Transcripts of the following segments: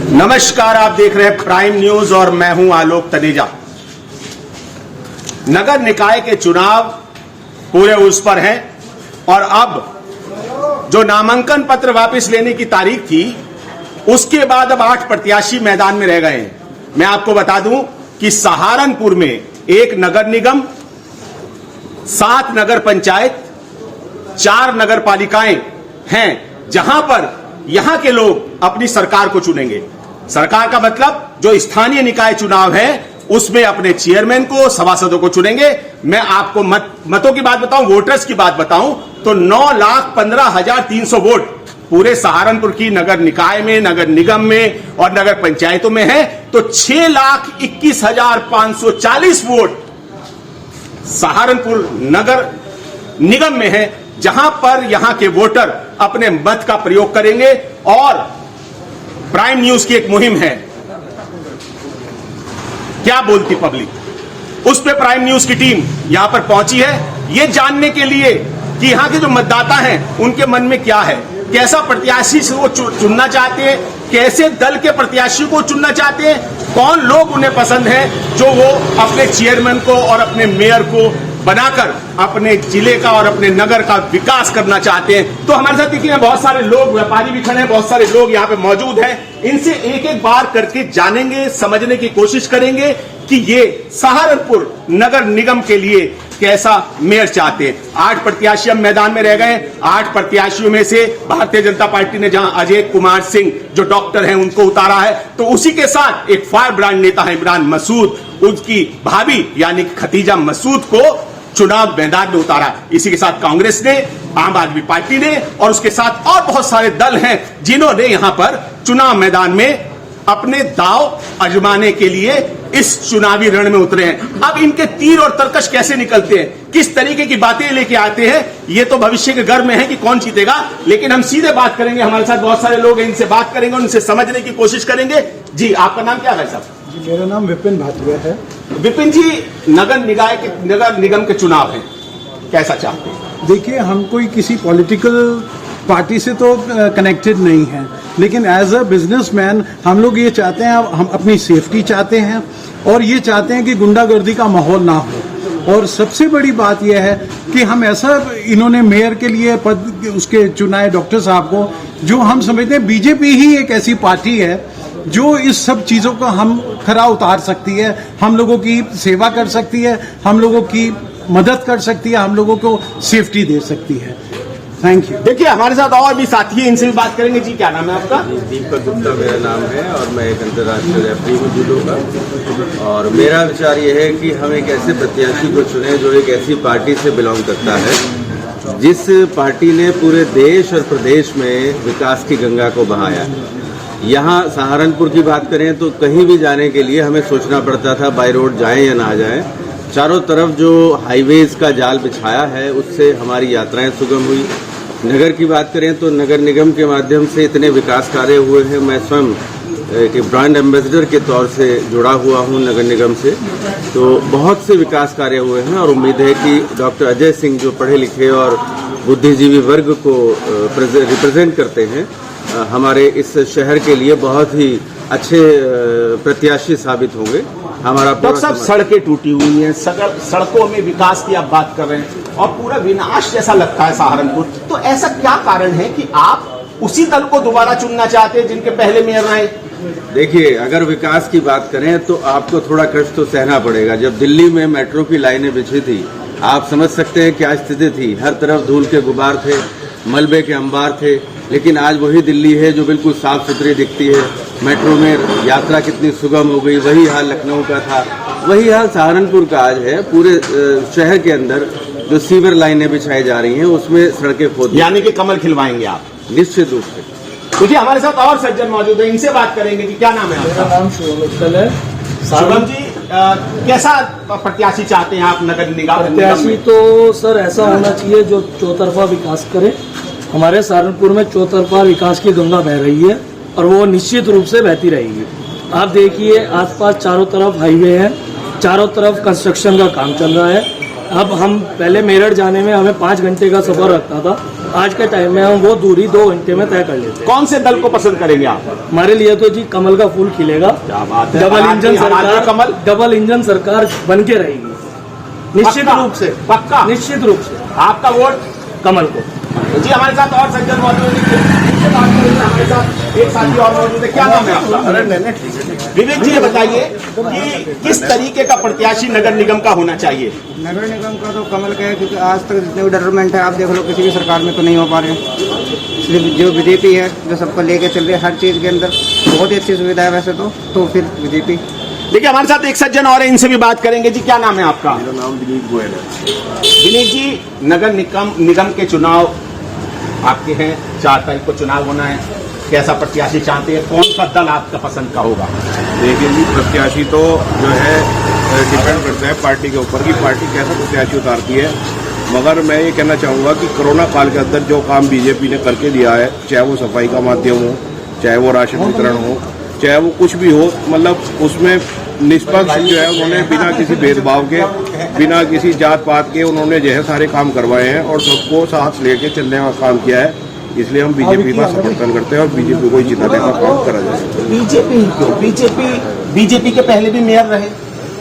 नमस्कार, आप देख रहे हैं प्राइम न्यूज और मैं हूं आलोक तनेजा। नगर निकाय के चुनाव पूरे उस पर हैं और अब जो नामांकन पत्र वापस लेने की तारीख थी उसके बाद अब 8 प्रत्याशी मैदान में रह गए हैं। मैं आपको बता दूं कि सहारनपुर में 1 नगर निगम, 7 नगर पंचायत, 4 नगर पालिकाएं हैं जहां पर यहां के लोग अपनी सरकार को चुनेंगे। सरकार का मतलब जो स्थानीय निकाय चुनाव है उसमें अपने चेयरमैन को, सभासदों को चुनेंगे। मैं आपको मतों की बात बताऊं, वोटर्स की बात बताऊं तो 9,15,300 वोट पूरे सहारनपुर की नगर निकाय में, नगर निगम में और नगर पंचायतों में है। तो 6,21,540 वोट सहारनपुर नगर निगम में है, जहां पर यहां के वोटर अपने मत का प्रयोग करेंगे। और प्राइम न्यूज की एक मुहिम है, क्या बोलती पब्लिक, उस पे प्राइम न्यूज की टीम यहां पर पहुंची है ये जानने के लिए कि यहां के जो मतदाता हैं उनके मन में क्या है, कैसा प्रत्याशी से वो चुनना चाहते हैं, कैसे दल के प्रत्याशी को चुनना चाहते हैं, कौन लोग उन्हें पसंद है जो वो अपने चेयरमैन को और अपने मेयर को बनाकर अपने जिले का और अपने नगर का विकास करना चाहते हैं। तो हमारे साथ देखिए बहुत सारे लोग, व्यापारी भी खड़े हैं, बहुत सारे लोग यहाँ पे मौजूद हैं। इनसे एक एक बार करके जानेंगे, समझने की कोशिश करेंगे कि ये सहारनपुर नगर निगम के लिए कैसा मेयर चाहते हैं। 8 प्रत्याशी अब मैदान में रह गए। 8 प्रत्याशियों में से भारतीय जनता पार्टी ने जहां अजय कुमार सिंह जो डॉक्टर हैं उनको उतारा है, तो उसी के साथ एक फायर ब्रांड नेता है इमरान मसूद, उसकी भाभी यानी खतीजा मसूद को चुनाव मैदान में उतारा। इसी के साथ कांग्रेस ने, आम आदमी पार्टी ने और उसके साथ और बहुत सारे दल हैं जिन्होंने यहां पर चुनाव मैदान में अपने दांव आजमाने के लिए इस चुनावी रण में उतरे हैं। अब इनके तीर और तरकश कैसे निकलते हैं, किस तरीके की बातें लेके आते हैं, ये तो भविष्य के घर में है कि कौन जीतेगा। लेकिन हम सीधे बात करेंगे, हमारे साथ बहुत सारे लोग हैं, इनसे बात करेंगे, उनसे समझने की कोशिश करेंगे। जी, आपका नाम क्या है साहब? जी, मेरा नाम विपिन भाटिया है। विपिन जी, नगर निगम के चुनाव हैं, कैसा चाहते हैं? देखिए, हम कोई किसी पॉलिटिकल पार्टी से तो कनेक्टेड नहीं है, लेकिन एज अ बिजनेसमैन हम लोग ये चाहते हैं, हम अपनी सेफ्टी चाहते हैं और ये चाहते हैं कि गुंडागर्दी का माहौल ना हो। और सबसे बड़ी बात यह है कि हम ऐसा, इन्होंने मेयर के लिए पद उसके चुनाए डॉक्टर साहब को, जो हम समझते हैं बीजेपी ही एक ऐसी पार्टी है जो इस सब चीजों को हम खरा उतार सकती है, हम लोगों की सेवा कर सकती है, हम लोगों की मदद कर सकती है, हम लोगों को सेफ्टी दे सकती है। Thank you. देखिए, हमारे साथ और भी साथी हैं, इनसे भी बात करेंगे। जी, क्या नाम है आपका? दीपक गुप्ता मेरा नाम है और मैं एक अंतर्राष्ट्रीय रेफरी हूँ जूडो का। और मेरा विचार यह है कि हम एक ऐसे प्रत्याशी को चुने जो एक ऐसी पार्टी से बिलोंग करता है जिस पार्टी ने पूरे देश और प्रदेश में विकास की गंगा को बहाया है। यहाँ सहारनपुर की बात करें तो कहीं भी जाने के लिए हमें सोचना पड़ता था बाय रोड जाएं या ना जाएं। चारों तरफ जो हाईवेज का जाल बिछाया है उससे हमारी यात्राएं सुगम हुई। नगर की बात करें तो नगर निगम के माध्यम से इतने विकास कार्य हुए हैं। मैं स्वयं एक ब्रांड एम्बेसडर के तौर से जुड़ा हुआ हूं नगर निगम से, तो बहुत से विकास कार्य हुए हैं और उम्मीद है कि डॉक्टर अजय सिंह जो पढ़े लिखे और बुद्धिजीवी वर्ग को रिप्रेजेंट करते हैं, हमारे इस शहर के लिए बहुत ही अच्छे प्रत्याशी साबित होंगे। हमारा डॉक्टर साहब, सड़कें टूटी हुई हैं, सड़कों में विकास की आप बात कर रहे हैं और पूरा विनाश जैसा लगता है सहारनपुर, तो ऐसा क्या कारण है कि आप उसी दल को दोबारा चुनना चाहते हैं जिनके पहले मेयर रहे? देखिए, अगर विकास की बात करें तो आपको थोड़ा कष्ट तो सहना पड़ेगा। जब दिल्ली में मेट्रो की लाइनें बिछी थी, आप समझ सकते हैं क्या स्थिति थी। हर तरफ धूल के गुबार थे, मलबे के अंबार थे, लेकिन आज वही दिल्ली है जो बिल्कुल साफ सुथरी दिखती है। मेट्रो में यात्रा कितनी सुगम हो गई। वही हाल लखनऊ का था, वही हाल सहारनपुर का आज है। पूरे शहर के अंदर जो सीवर लाइनें बिछाई जा रही हैं उसमें सड़कें खोद, यानी कि कमल खिलवाएंगे आप? निश्चित रूप से। तो जी, हमारे साथ और सज्जन मौजूद है, इनसे बात करेंगे कि क्या नाम है आपका? मेरा नाम शुभम उत्तल है। शुभम जी, कैसा प्रत्याशी चाहते हैं आप नगर निगम? प्रत्याशी तो सर ऐसा होना चाहिए जो चौतरफा विकास करे। हमारे सहारनपुर में चौतरफा विकास की गंगा बह रही है और वो निश्चित रूप से बहती रहेगी। आप देखिए, आसपास चारों तरफ हाईवे है, चारों तरफ कंस्ट्रक्शन का काम चल रहा है अब हम पहले मेरठ जाने में हमें 5 घंटे का सफर लगता था, आज के टाइम में हम वो दूरी 2 घंटे में तय कर लेते हैं। कौन से दल को पसंद करेंगे आप? हमारे लिए तो जी कमल का फूल खिलेगा। क्या बात है। डबल इंजन हमारे सरकार, कमल डबल इंजन सरकार बन के रहेगी निश्चित पक्का? रूप से, पक्का निश्चित रूप से आपका वोट कमल को। जी। हमारे साथ और सज्जन मौजूद हैं, इनसे बात करेंगे। हमारे साथ एक साथी और मौजूद है। क्या नाम है आपका? विवेक जी, ये बताइए कि किस तरीके का प्रत्याशी नगर निगम का होना चाहिए? नगर निगम का तो कमल का है, क्योंकि आज तक जितने भी डेवलपमेंट है आप देख लो, किसी भी सरकार में तो नहीं हो पा रहे हैं। सिर्फ जो बीजेपी है जो सबको लेके चल रही है हर चीज़ के अंदर, बहुत ही अच्छी सुविधा है वैसे तो फिर बीजेपी। देखिए, हमारे साथ एक सज्जन और है, इनसे भी बात करेंगे। जी, क्या नाम है आपका? मेरा नाम विनीत गोयल है। विनीत जी, नगर निगम के चुनाव आपके हैं, 4 तारीख को चुनाव होना है। कैसा प्रत्याशी चाहते हैं? कौन सा दल आपका पसंद का होगा? देखिए जी, प्रत्याशी तो जो है डिपेंड करता है पार्टी के ऊपर कि पार्टी कैसा प्रत्याशी उतारती है। मगर मैं ये कहना चाहूँगा कि कोरोना काल के अंदर जो काम बीजेपी ने करके दिया है, चाहे वो सफाई का माध्यम हो, चाहे वो राशन वितरण हो, चाहे वो कुछ भी हो, मतलब उसमें निष्पक्ष जो है उन्होंने बिना किसी भेदभाव के, बिना किसी जात पात के उन्होंने जो है सारे काम करवाए हैं और सबको साथ लेके चलने का काम किया है। इसलिए हम बीजेपी का समर्थन करते हैं और बीजेपी को ही जिताने का काम करा जाए। बीजेपी क्यों? बीजेपी के पहले भी मेयर रहे,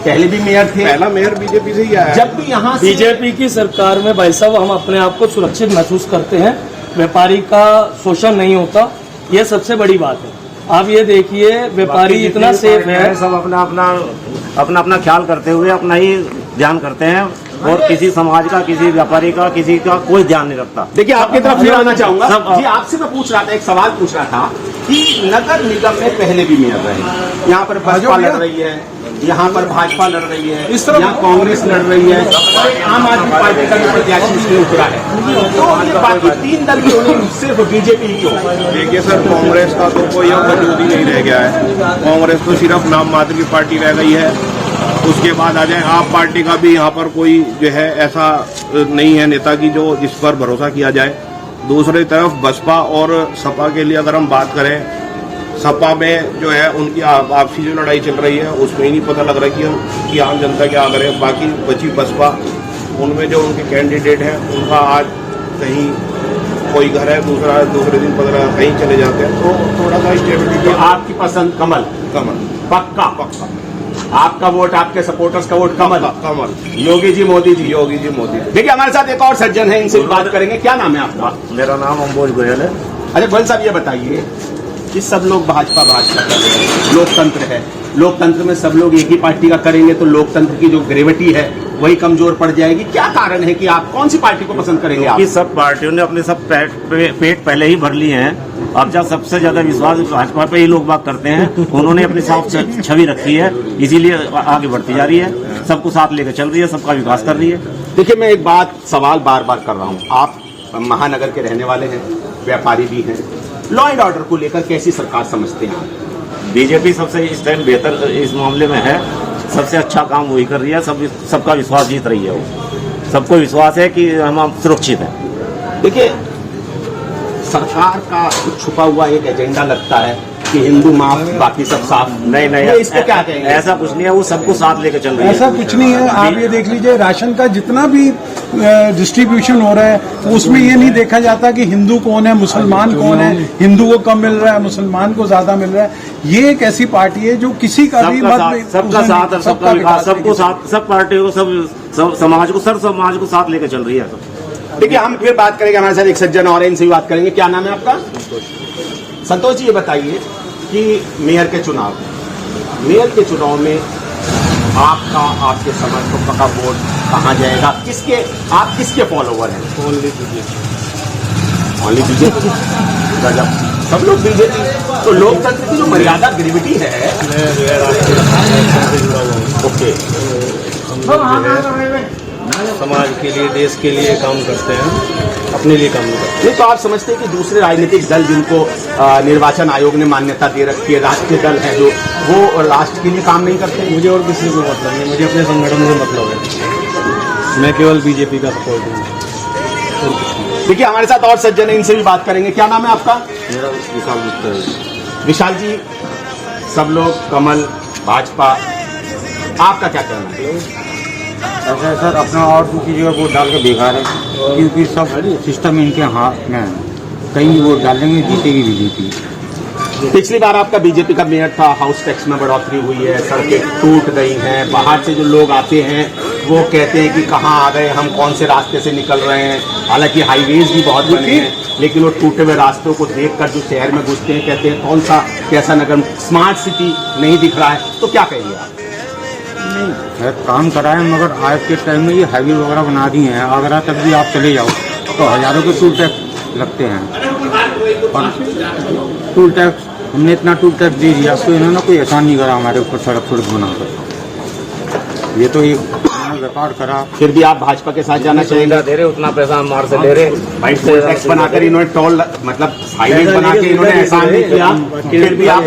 पहले भी मेयर थे। पहला मेयर बीजेपी से ही आया है। जब भी यहाँ से बीजेपी की सरकार में भाई साहब हम अपने आप को सुरक्षित महसूस करते हैं, व्यापारी का शोषण नहीं होता, ये सबसे बड़ी बात है। आप ये देखिए, व्यापारी इतना सेफ है, सब अपना ख्याल करते हुए अपना ही ध्यान करते हैं और किसी समाज का, किसी व्यापारी का, किसी का कोई ध्यान नहीं रखता। देखिए, आपकी तरफ फिर आना चाहूंगा सब- जी। आपसे मैं पूछ रहा था, एक सवाल पूछ रहा था कि नगर निगम में पहले भी मेयर रहे, यहाँ पर बसपा लड़ रही है, यहाँ पर भाजपा लड़ रही है, यहाँ कांग्रेस लड़ रही है और आम आदमी पार्टी का भी प्रत्याशी इसमें उतरा है। तो ये बाकी 3 दल क्यों नहीं, सिर्फ बीजेपी क्यों? देखिए सर, कांग्रेस का तो कोई अब वजूद ही नहीं रह गया है। कांग्रेस तो सिर्फ नाम मात्र की पार्टी रह गई है। उसके बाद आ जाए आप पार्टी का भी यहाँ पर कोई जो है ऐसा नहीं है नेता की जो जिस पर भरोसा किया जाए। दूसरी तरफ बसपा और सपा के लिए अगर हम बात करें, सपा में जो है उनकी आपसी जो लड़ाई चल रही है उसमें ही नहीं पता लग रहा कि आम जनता क्या करे। बाकी बची बसपा, उनमें जो उनके कैंडिडेट हैं उनका आज कहीं कोई घर है, दूसरे दिन कहीं चले जाते हैं, तो थोड़ा सा स्टेबिलिटी। आपकी पसंद कमल? पक्का? आपका वोट, आपके सपोर्टर्स का वोट कमल? कमल। योगी जी, मोदी जी? योगी जी, मोदी। देखिए, हमारे साथ एक और सज्जन है, इनसे भी बात करेंगे। क्या नाम है आपका? मेरा नाम अम्बोज गोयल है। अच्छा गोयल साहब, ये बताइए कि सब लोग भाजपा कर रहे हैं, लोकतंत्र है, लोकतंत्र में सब लोग एक ही पार्टी का करेंगे तो लोकतंत्र की जो ग्रेविटी है वही कमजोर पड़ जाएगी। क्या कारण है कि आप कौन सी पार्टी को पसंद करेंगे? आप क्योंकि सब पार्टियों ने अपने सब पेट पहले ही भर लिए हैं। अब जब सबसे ज्यादा विश्वास भाजपा पे ही लोग बात करते हैं, उन्होंने अपनी साफ छवि रखी है, इसीलिए आगे बढ़ती जा रही है, सबको साथ लेकर चल रही है, सबका विकास कर रही है। देखिए, मैं एक सवाल बार बार कर रहा हूँ। आप महानगर के रहने वाले हैं, व्यापारी भी हैं, लॉ एंड ऑर्डर को लेकर कैसी सरकार समझते हैं आप? बीजेपी सबसे इस टाइम बेहतर इस मामले में है, सबसे अच्छा काम वही कर रही है, सबका विश्वास जीत रही है। वो सबको विश्वास है कि हम सुरक्षित हैं। देखिए, सरकार का कुछ छुपा हुआ एक एजेंडा लगता है कि हिंदू माफ, बाकी सब साफ। नहीं, ये इसको क्या कहेंगे? ऐसा कुछ नहीं है, वो सबको साथ लेकर चल रही है। ऐसा कुछ नहीं है। आप ये देख लीजिए, राशन का जितना भी डिस्ट्रीब्यूशन हो रहा है उसमें ये नहीं देखा जाता कि हिंदू कौन है, मुसलमान कौन है, हिंदू को कम मिल रहा है, मुसलमान को ज्यादा मिल रहा है। ये एक ऐसी पार्टी है जो किसी का भी सबका साथ और सबका विकास, सबको साथ, सब पार्टियों को, सब समाज को, सर समाज को साथ लेकर चल रही है। देखिए, हम फिर बात करेंगे, हमारे साथ एक सज्जन और इनसे भी बात करेंगे। क्या नाम है आपका? संतोष जी, ये बताइए कि मेयर के चुनाव में आपका, आपके समर्थकों का वोट कहाँ जाएगा? आप किसके फॉलोवर हैं? Only BJP. गजब, सब लोग बीजेपी। तो लोकतंत्र की जो मर्यादा ग्रेविटी है, ओके, समाज के लिए, देश के लिए काम करते हैं, अपने लिए काम नहीं करते। ये तो आप समझते हैं कि दूसरे राजनीतिक दल जिनको निर्वाचन आयोग ने मान्यता दे रखी है, राष्ट्रीय दल है जो, वो राष्ट्र के लिए काम नहीं करते? मुझे और किसी को मतलब नहीं, मुझे अपने संगठन से मतलब है। मैं केवल बीजेपी का सपोर्ट हूँ। देखिए, हमारे साथ और सज्जन है, इनसे भी बात करेंगे। क्या नाम है आपका? मेरा विशाल गुप्ता है। विशाल जी, सब लोग कमल, भाजपा, आपका क्या कहना है? ऐसा है सर, अपना और दूसरी जगह वोट डाल के बेकार है, क्योंकि सब सिस्टम इनके हाथ में है। कहीं भी वोट डालेंगे जीतेगी बीजेपी। पिछली बार आपका बीजेपी का मेयर था, हाउस टैक्स में बढ़ोतरी हुई है, सड़कें टूट गई हैं, बाहर से जो लोग आते हैं वो कहते हैं कि कहाँ आ गए हम, कौन से रास्ते से निकल रहे हैं। हालांकि हाईवेज भी बहुत बने हैं, लेकिन वो टूटे हुए रास्तों को देखकर जो शहर में घुसते हैं कहते हैं कौन सा कैसा नगर, स्मार्ट सिटी नहीं दिख रहा है। तो क्या कहेंगे आप? नहीं खैर काम कराए, मगर आज के टाइम में ये हाईवे वगैरह बना दिए हैं। आगरा तक भी आप चले जाओ तो हजारों के टूल टैक्स लगते हैं, और टूल टैक्स हमने इतना टूल टैक्स दे दिया तो इन्होंने कोई एहसान नहीं करा हमारे ऊपर सड़क बनाकर। ये तो एक व्यापार करा। फिर भी आप भाजपा के साथ जाना चाहेंगे? दे रहे उतना पैसा हम मार से ले रहे, भाई टैक्स बनाकर इन्होंने टोल मतलब हाईवे बना के इन्होंने एहसान नहीं किया, फिर भी आप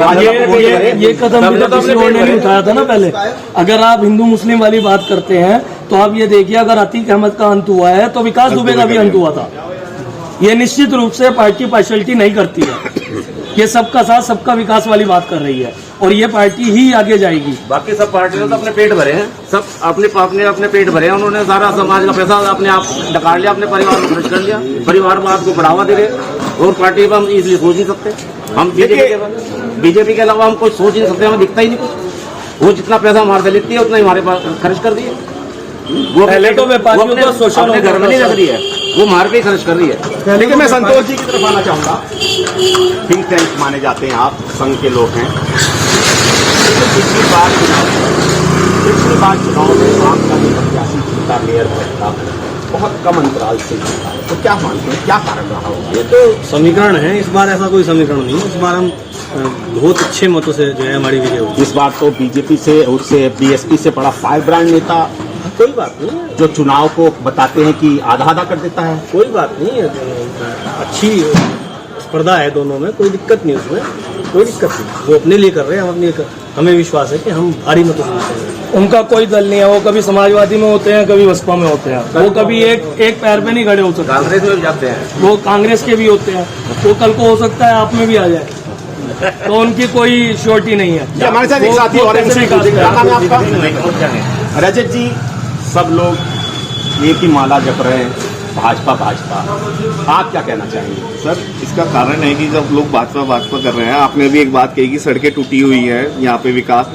ये कदम भी तो किसी और ने नहीं उठाया था ना पहले। अगर आप हिंदू मुस्लिम वाली बात करते हैं तो आप ये देखिए, अगर अतीक अहमद का अंत हुआ है तो विकास दुबे का भी अंत हुआ था। ये निश्चित रूप से पार्टी पार्शलिटी नहीं करती है, ये सबका साथ सबका विकास वाली बात कर रही है, और ये पार्टी ही आगे जाएगी। बाकी सब पार्टियों तो अपने पेट भरे हैं, सब अपने पेट भरे हैं। उन्होंने सारा समाज का पैसा अपने आप डकार लिया, अपने परिवार में खर्च कर लिया, परिवारवाद को बढ़ावा दे रहे। और पार्टी पर हम इसलिए सोच नहीं सकते, हम बीजेपी के अलावा हम कुछ सोच नहीं सकते, हमें दिखता ही नहीं कुछ। वो जितना पैसा हमारे से लेती है उतना ही हमारे पास खर्च कर दिए। वो पहले तो व्यापारियों को सोशल घर में नहीं लग रही है, वो मार पे ही खर्च कर रही है। लेकिन मैं संतोष जी की तरफ आना चाहूंगा। थिंक टैंक माने जाते हैं आप, संघ के लोग हैं। पिछली बार चुनाव में आपका जो प्रत्याशी जीता मेयर था बहुत कम अंतराल से जीता है, तो क्या मानते हैं क्या कारण रहा होगा? ये तो समीकरण है, इस बार ऐसा कोई समीकरण नहीं है। इस बार हम बहुत अच्छे मतों से जो है हमारी विजय हुई। इस बार तो बीजेपी से उससे बीएसपी से बड़ा फायर ब्रांड नेता, कोई बात नहीं है, जो चुनाव को बताते हैं कि आधा आधा कर देता है। कोई बात नहीं है, अच्छी स्पर्धा है दोनों में, कोई दिक्कत नहीं, उसमें कोई दिक्कत नहीं। वो अपने लिए कर रहे हैं, हम अपने हमें विश्वास है कि हम भारी मतों से जीतेंगे। उनका कोई दल नहीं है, वो कभी समाजवादी में होते हैं, कभी बसपा में होते हैं, वो कभी एक पैर पे नहीं खड़े हो सकते। कांग्रेस में भी जाते हैं, वो कांग्रेस के भी होते हैं, वो कल को हो सकता है आप में भी आ जाए, तो उनकी कोई श्योरिटी नहीं है। हमारे साथ एक साथी और हैं, क्या नाम है आपका? रजत जी, सब लोग एक ही माला जप रहे हैं, भाजपा भाजपा, आप क्या कहना चाहेंगे? सर इसका कारण है कि जब लोग भाजपा कर रहे हैं, आपने भी एक बात कही कि सड़कें टूटी हुई है, यहाँ पे विकास।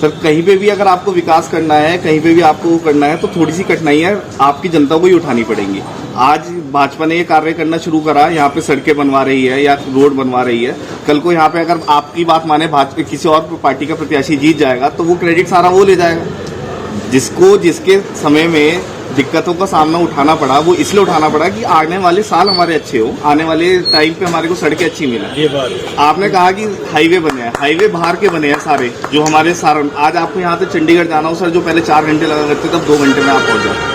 सर कहीं पे भी अगर आपको विकास करना है, कहीं पे भी आपको वो करना है, तो थोड़ी सी कठिनाइयां आपकी जनता को ही उठानी पड़ेंगी। आज भाजपा ने ये कार्य करना शुरू करा, यहाँ पे सड़कें बनवा रही है या रोड बनवा रही है। कल को यहाँ पे अगर आपकी बात माने भाजपा किसी और पार्टी का प्रत्याशी जीत जाएगा तो वो क्रेडिट सारा वो ले जाएगा। जिसको जिसके समय में दिक्कतों का सामना उठाना पड़ा, वो इसलिए उठाना पड़ा कि आने वाले साल हमारे अच्छे हो, आने वाले टाइम पे हमारे को सड़कें अच्छी मिले। ये बात आपने कहा कि हाईवे बने हैं, हाईवे बाहर के बने हैं सारे, जो हमारे सारण। आज आपको यहाँ से चंडीगढ़ जाना हो सर, जो पहले 4 घंटे लगा करते तब 2 घंटे में आप पहुंच जाते।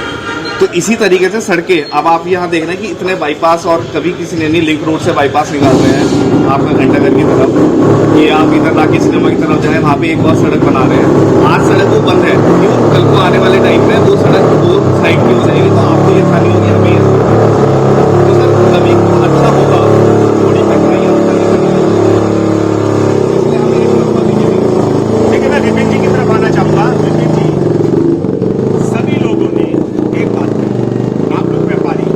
तो इसी तरीके से सड़कें, अब आप यहाँ देख रहे हैं कि इतने बाईपास, और कभी किसी ने नहीं लिंक रोड से बाईपास निकाल रहे हैं आपका घंटाघर की तरफ, ये आप इधर राकी सिनेमा की तरफ जाए, वहाँ पे एक और सड़क बना रहे हैं। आज सड़क वो बंद है, क्यों? कल को आने वाले टाइम में वो सड़क वो साइड की हो जाएगी, तो आपको ये खाली होगी, हमें तो सर कभी अच्छा होगा, थोड़ी कठिनाइयाँ लेकिन मैं विपिन जी की तरफ आना चाहूंगा। विपिन जी, सभी लोगों ने एक बात कही, आप लोग व्यापारी,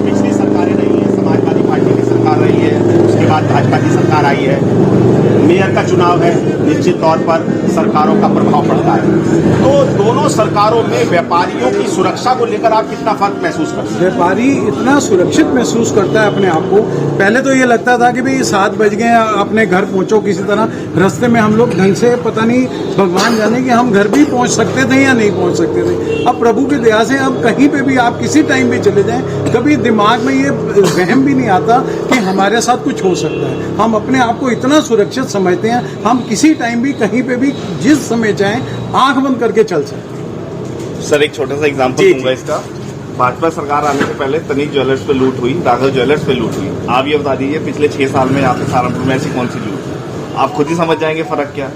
पिछली सरकारें रही है, समाजवादी पार्टी की सरकार रही है, उसके बाद भाजपा की सरकार आई है, मेयर का चुनाव है, निश्चित तौर पर सरकारों का प्रभाव पड़ता है। तो दोनों सरकारों में व्यापारियों की सुरक्षा को लेकर आप कितना फर्क महसूस करते हैं? व्यापारी इतना सुरक्षित महसूस करता है अपने आप को। पहले तो ये लगता था कि भाई 7 बज गए, अपने घर पहुंचो किसी तरह, रास्ते में हम लोग ढंग से, पता नहीं भगवान जाने कि हम घर भी पहुंच सकते थे या नहीं पहुंच सकते थे। अब प्रभु की दया से अब कहीं पे भी आप किसी टाइम भी चले जाएं, कभी दिमाग में ये वहम भी नहीं आता कि हमारे साथ कुछ हो सकता है। हम अपने आप को इतना सुरक्षित समझते हैं, हम किसी टाइम भी कहीं पे भी जिस समय चाहें आंख बंद करके चल सकते हैं। सर एक छोटा सा एग्जांपल दूंगा इसका। भाजपा सरकार आने से पहले तनिक ज्वेलर्स पे लूट हुई, राघव ज्वेलर्स पे लूट हुई। आप ये बता दीजिए पिछले 6 साल में यहाँ पे सहारनपुर में ऐसी कौन सी लूट? आप खुद ही समझ जाएंगे फर्क क्या,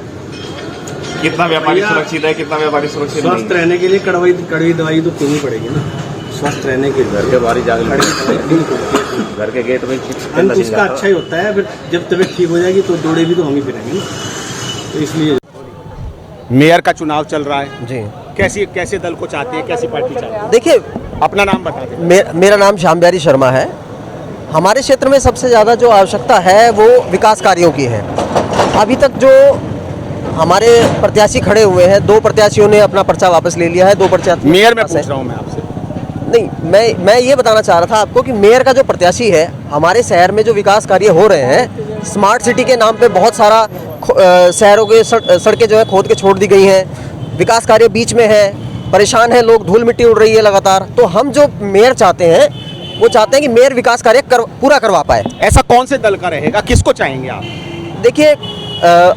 कितना व्यापारी सुरक्षित है, कितना व्यापारी सुरक्षित नहीं। स्वस्थ रहने के लिए कड़वी दवाई तो पीनी पड़ेगी ना, स्वस्थ रहने के लिए। घर के बाहर जाकर घर के गेट में उसका अच्छा ही होता है, फिर जब तबीयत ठीक हो जाएगी तो दौड़े भी तो हम ही फिरेंगे ना, तो इसलिए। मेयर का चुनाव चल रहा है जी। कैसे दल को चाहते हैं, कैसी पार्टी चाहते हैं? देखिए, अपना नाम बता दें। मेरा नाम श्यामबिहारी शर्मा है। हमारे क्षेत्र में सबसे ज़्यादा जो आवश्यकता है वो विकास कार्यों की है। अभी तक जो हमारे प्रत्याशी खड़े हुए हैं, 2 प्रत्याशियों ने अपना पर्चा वापस ले लिया है। 2 प्रत्याशी मेयर में पूछ रहा हूँ मैं आपसे। नहीं, मैं ये बताना चाह रहा था आपको कि मेयर का जो प्रत्याशी है, हमारे शहर में जो विकास कार्य हो रहे हैं, स्मार्ट सिटी के नाम पे बहुत सारा शहरों के सड़कें जो है खोद के छोड़ दी गई हैं। विकास कार्य बीच में है, परेशान है लोग, धूल मिट्टी उड़ रही है लगातार। तो हम जो मेयर चाहते हैं वो चाहते हैं कि मेयर विकास कार्य पूरा करवा पाए। ऐसा कौन से दल का रहेगा, किसको चाहेंगे आप? देखिए,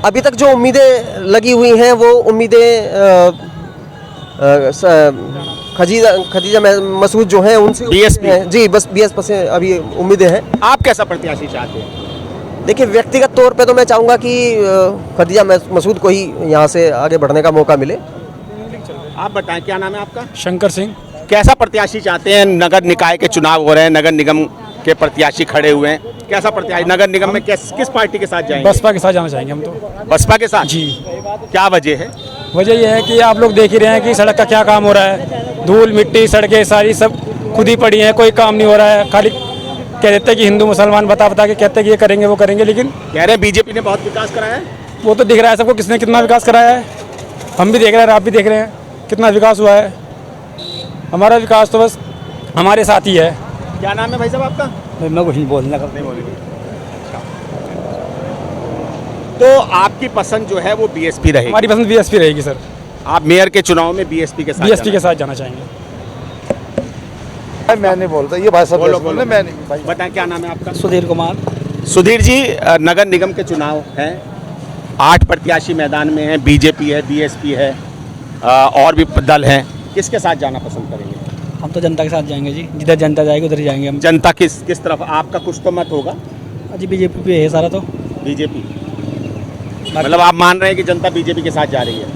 अभी तक जो उम्मीदें लगी हुई हैं वो उम्मीदें खदीजा मसूद जो हैं उनसे BSP हैं। जी, बस BSP से अभी उम्मीदें हैं। आप कैसा प्रत्याशी चाहते हैं? देखिए, व्यक्तिगत तौर पे तो मैं चाहूँगा कि खदीजा मसूद को ही यहाँ से आगे बढ़ने का मौका मिले। आप बताएं, क्या नाम है आपका? शंकर सिंह। कैसा प्रत्याशी चाहते हैं? नगर निकाय के चुनाव हो रहे हैं, नगर निगम के प्रत्याशी खड़े हुए हैं, कैसा प्रत्याशी? नगर निगम में किस पार्टी के साथ जाएंगे? बसपा के साथ जाना चाहेंगे हम तो। बसपा के साथ? जी। क्या वजह है? वजह यह है कि आप लोग देख ही रहे हैं कि सड़क का क्या काम हो रहा है। धूल मिट्टी सड़कें सारी सब खुद ही पड़ी हैं, कोई काम नहीं हो रहा है। खाली कह देते हैं कि हिंदू मुसलमान बता के कहते हैं कि ये करेंगे वो करेंगे, लेकिन कह रहे हैं बीजेपी ने बहुत विकास कराया है। वो तो दिख रहा है सबको, किसने कितना विकास कराया है। हम भी देख रहे हैं, आप भी देख रहे हैं कितना विकास हुआ है। हमारा विकास तो बस हमारे साथ ही है। क्या नाम है भाई साहब आपका? मैं कुछ नहीं बोलना नहीं बोलेंगे। तो आपकी पसंद जो है वो BSP रहेगी? हमारी पसंद BSP रहेगी सर। आप मेयर के चुनाव में BSP के साथ? BSP के साथ जाना चाहेंगे। मैं नहीं बोलता, ये भाई साहब बोलो। मैं नहीं। बताएं, क्या नाम है आपका? सुधीर कुमार। सुधीर जी, नगर निगम के चुनाव हैं, 8 प्रत्याशी मैदान में हैं, BJP है, BSP है, और भी दल हैं। किसके साथ जाना पसंद करेंगे? हम तो जनता के साथ जाएंगे जी, जिधर जनता जाएगी उधर ही जाएंगे हम। जनता किस तरफ? आपका कुछ तो मत होगा। जी, BJP पे है सारा तो। BJP मतलब आप मान रहे हैं कि जनता BJP के साथ जा रही है?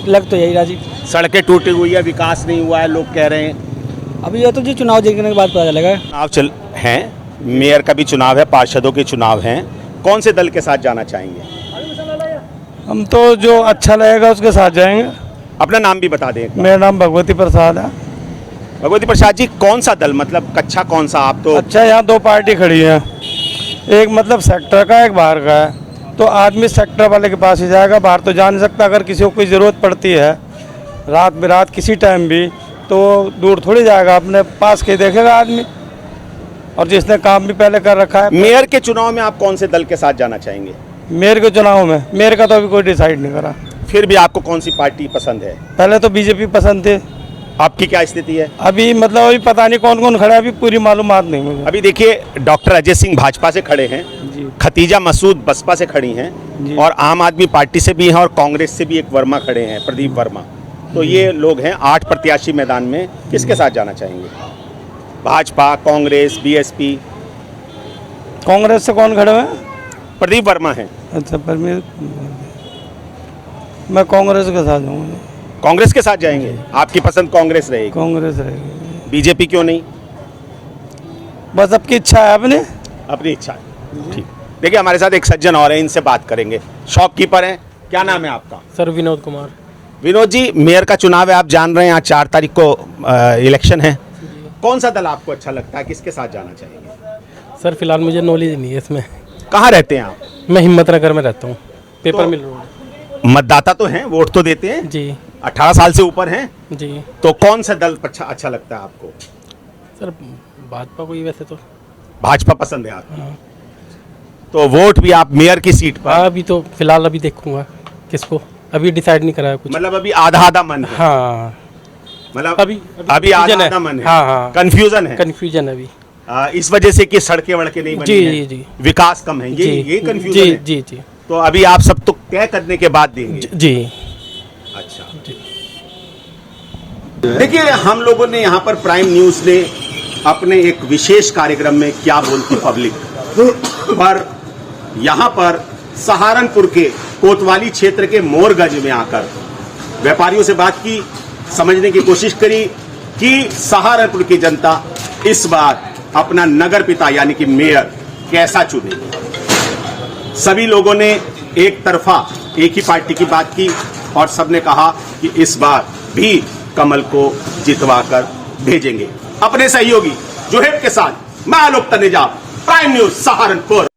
लग तो यही रहा जी। सड़कें टूटी हुई है, विकास नहीं हुआ है, लोग कह रहे हैं। अभी ये तो जी चुनाव जीतने के बाद पता चलेगा। चुनाव चल हैं, मेयर का भी चुनाव है, पार्षदों के चुनाव हैं। कौन से दल के साथ जाना चाहेंगे? हम तो जो अच्छा लगेगा उसके साथ जाएंगे। अपना नाम भी बता दें। मेरा नाम भगवती प्रसाद है। भगवती प्रसाद जी, कौन सा दल, मतलब कच्छा कौन सा? आप तो अच्छा, यहाँ 2 पार्टी खड़ी है, एक मतलब सेक्टर का, एक बाहर का है। तो आदमी सेक्टर वाले के पास ही जाएगा, बाहर तो जा नहीं सकता। अगर किसी को कोई ज़रूरत पड़ती है रात बिरात किसी टाइम भी, तो दूर थोड़ी जाएगा, अपने पास के देखेगा आदमी। और जिसने काम भी पहले कर रखा है। मेयर के चुनाव में आप कौन से दल के साथ जाना चाहेंगे? मेयर के चुनाव में मेयर का तो अभी कोई डिसाइड नहीं करा। फिर भी आपको कौन सी पार्टी पसंद है? पहले तो BJP पसंद थे। आपकी क्या स्थिति है अभी? मतलब अभी पता नहीं कौन कौन खड़ा है, अभी पूरी मालूमात नहीं मुझे। अभी देखिए, डॉक्टर अजय सिंह भाजपा से खड़े हैं, खतीजा मसूद बसपा से खड़ी हैं, और आम आदमी पार्टी से भी हैं, और कांग्रेस से भी एक वर्मा खड़े हैं, प्रदीप वर्मा। तो ये लोग हैं 8 प्रत्याशी मैदान में। किसके साथ जाना चाहेंगे? भाजपा, कांग्रेस, BSP? कांग्रेस से कौन खड़े हैं? प्रदीप वर्मा हैं। अच्छा, पर मैं कांग्रेस के साथ जाऊँगा। कांग्रेस के साथ जाएंगे? आपकी पसंद कांग्रेस रहेगी? कांग्रेस रहेगी। BJP क्यों नहीं? बस आपकी इच्छा है अपनी इच्छा है। ठीक। देखिए, हमारे साथ एक सज्जन और हैं, इनसे बात करेंगे। शॉपकीपर हैं। क्या नाम है आपका? सर, विनोद कुमार। विनोद जी, मेयर का चुनाव है, आप जान रहे हैं, आज 4 तारीख को इलेक्शन है। कौन सा दल आपको अच्छा लगता है, किसके साथ जाना चाहेंगे? सर, फिलहाल मुझे नॉलेज नहीं है इसमें। कहाँ रहते हैं आप? मैं हिम्मत नगर में रहता हूँ, पेपर तो मिल रोड। मतदाता तो हैं, वोट तो देते हैं जी। 18 साल से ऊपर हैं जी। तो कौन सा दल अच्छा लगता है आपको? सर, भाजपा को ही वैसे तो। भाजपा पसंद है आपको? तो वोट भी आप मेयर की सीट पर? अभी तो फिलहाल अभी देखूंगा किसको, अभी डिसाइड नहीं कराया कुछ। मतलब अभी आधा मन है? हाँ, मतलब अभी आधा मन है। हाँ, कंफ्यूजन है? कंफ्यूजन अभी इस वजह से कि सड़कें वड़के नहीं बनी हैं, जी, विकास कम है, ये कंफ्यूजन है? जी। तो अभी आप सब तो तय करने के बाद देंगे? जी। अच्छा। देखिए, हम लोगों ने यहाँ पर प्राइम न्यूज ने अपने एक विशेष कार्यक्रम में क्या बोलती पब्लिक पर यहाँ पर सहारनपुर के कोतवाली क्षेत्र के मोरगंज में आकर व्यापारियों से बात की, समझने की कोशिश करी कि सहारनपुर की जनता इस बार अपना नगर पिता यानी कि मेयर कैसा चुनेगी। सभी लोगों ने एक तरफा एक ही पार्टी की बात की और सबने कहा कि इस बार भी कमल को जितवा कर भेजेंगे। अपने सहयोगी जोहेब के साथ मैं आलोक तनेजा, प्राइम न्यूज सहारनपुर।